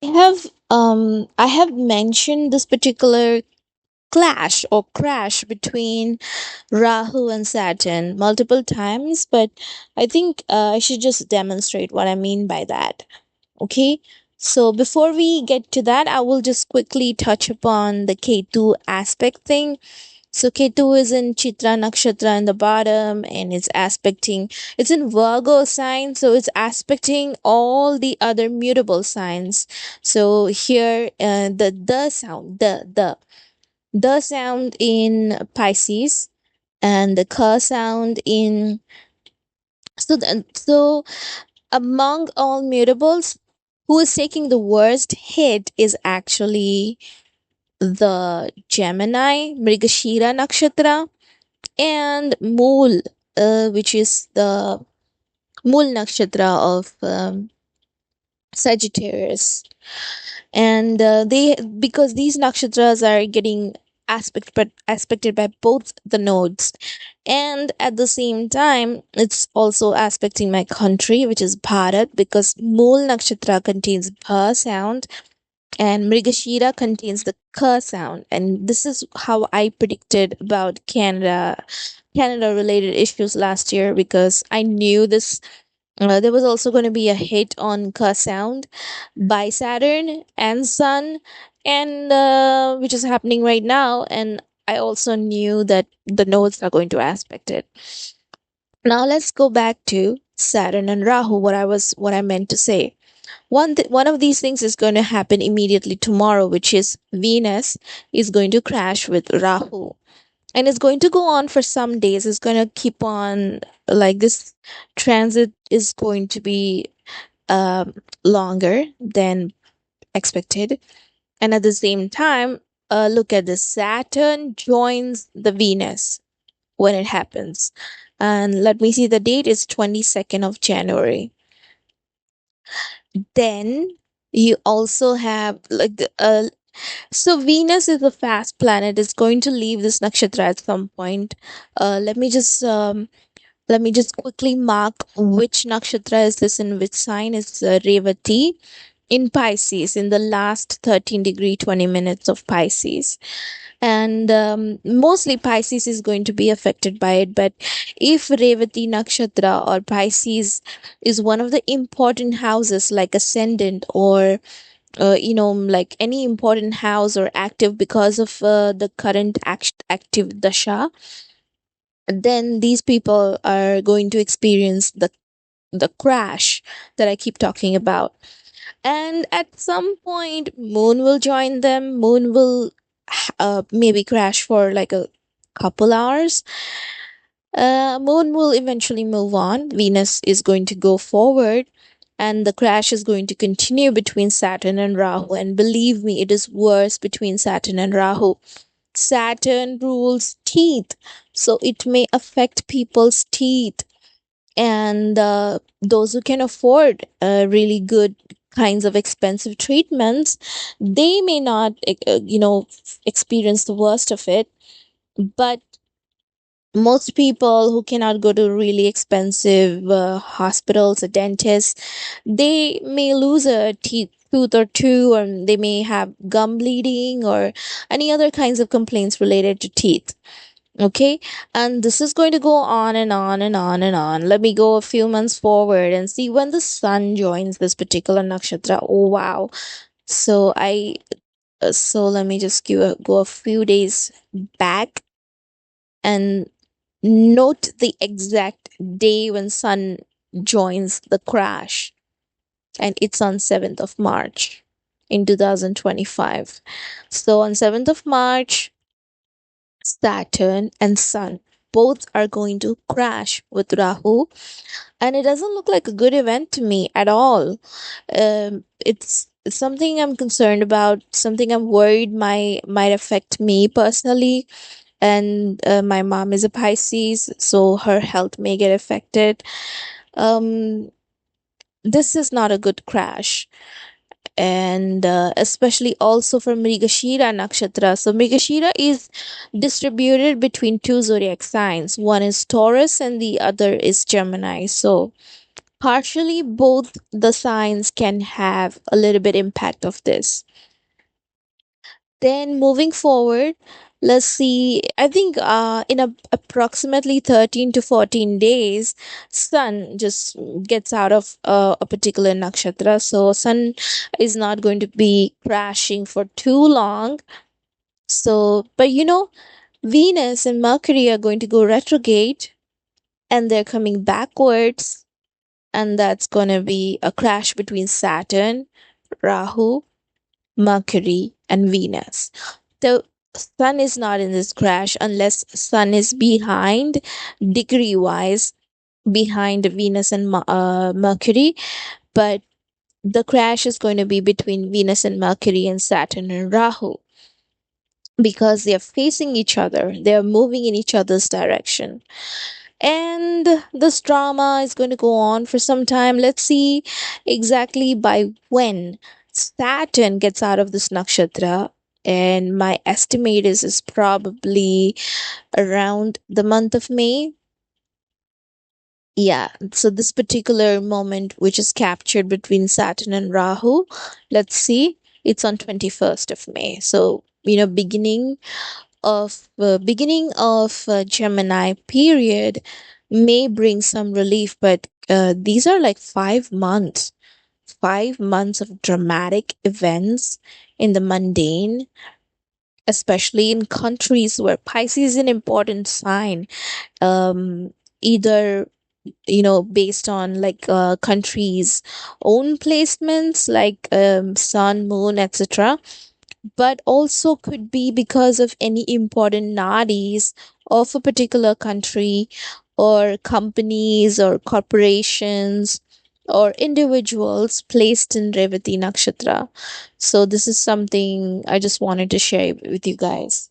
I have mentioned this particular clash or crash between Rahu and Saturn multiple times, but I think I should just demonstrate what I mean by that. Okay, so before we get to that, I will just quickly touch upon the Ketu aspect thing. So Ketu is in Chitra Nakshatra in the bottom, and it's in Virgo sign, so it's aspecting all the other mutable signs. So here, the sound, the sound in Pisces, and the ka sound in so among all mutables, who is taking the worst hit is actually the Gemini, Mrigashira Nakshatra, and Mool, which is the Mool Nakshatra of Sagittarius. And they because these nakshatras are getting aspected by both the nodes, and at the same time it's also aspecting my country, which is Bharat, because Mool Nakshatra contains Bha sound and Mrigashira contains the Ka sound. And this is how I predicted about Canada related issues last year, because I knew this. There was also going to be a hit on Ka sound by Saturn and Sun, and which is happening right now. And I also knew that the nodes are going to aspect it. Now let's go back to Saturn and Rahu. What I meant to say. One of these things is going to happen immediately tomorrow, which is Venus is going to crash with Rahu, and it's going to go on for some days. It's going to keep on, like, this transit is going to be longer than expected. And at the same time, look at this, Saturn joins the Venus when it happens. And let me see, the date is 22nd of January. Then you also have like so Venus is a fast planet. It's going to leave this nakshatra at some point. Let me just quickly mark which nakshatra is this in which sign. It's Revati in Pisces, in the last 13 degree 20 minutes of Pisces. And mostly Pisces is going to be affected by it. But if Revati Nakshatra or Pisces is one of the important houses, like ascendant, or like any important house or active because of the current active dasha, then these people are going to experience the crash that I keep talking about. And at some point, Moon will join them. Moon will maybe crash for like a couple hours. Moon will eventually move on. Venus is going to go forward, and the crash is going to continue between Saturn and Rahu. And believe me, it is worse between Saturn and Rahu. Saturn rules teeth, so it may affect people's teeth. And those who can afford really good kinds of expensive treatments, they may not experience the worst of it. But most people who cannot go to really expensive hospitals or dentists, they may lose a tooth or two, or they may have gum bleeding or any other kinds of complaints related to teeth. Okay, and this is going to go on and on and on and on. Let me go a few months forward and see when the sun joins this particular nakshatra. Oh wow. So let me just go a few days back and note the exact day when sun joins the crash, and it's on 7th of March in 2025. So on 7th of March, Saturn and Sun both are going to crash with Rahu, and it doesn't look like a good event to me at all. It's something I'm concerned about, something I'm worried might affect me personally. And my mom is a Pisces, so her health may get affected. Um, this is not a good crash, and especially also for Mrigashira Nakshatra. So Mrigashira is distributed between two zodiac signs. One is Taurus and the other is Gemini. So partially both the signs can have a little bit impact of this. Then moving forward, let's see. I think in approximately 13 to 14 days, sun just gets out of a particular nakshatra. So sun is not going to be crashing for too long. So, but Venus and Mercury are going to go retrograde, and they're coming backwards, and that's going to be a crash between Saturn, Rahu, Mercury, and Venus. The sun is not in this crash unless sun is behind, degree wise, behind Venus and Mercury, but the crash is going to be between Venus and Mercury and Saturn and Rahu, because they are facing each other, they are moving in each other's direction. And this drama is going to go on for some time. Let's see exactly by when Saturn gets out of this nakshatra. And my estimate is probably around the month of May. Yeah, so this particular moment, which is captured between Saturn and Rahu, let's see, it's on 21st of May. So, beginning of Gemini period may bring some relief, but these are like 5 months, 5 months of dramatic events in the mundane, especially in countries where Pisces is an important sign. Either based on like countries' own placements, like sun, moon, etc., but also could be because of any important nadis of a particular country, or companies or corporations or individuals placed in Revati Nakshatra. So this is something I just wanted to share with you guys.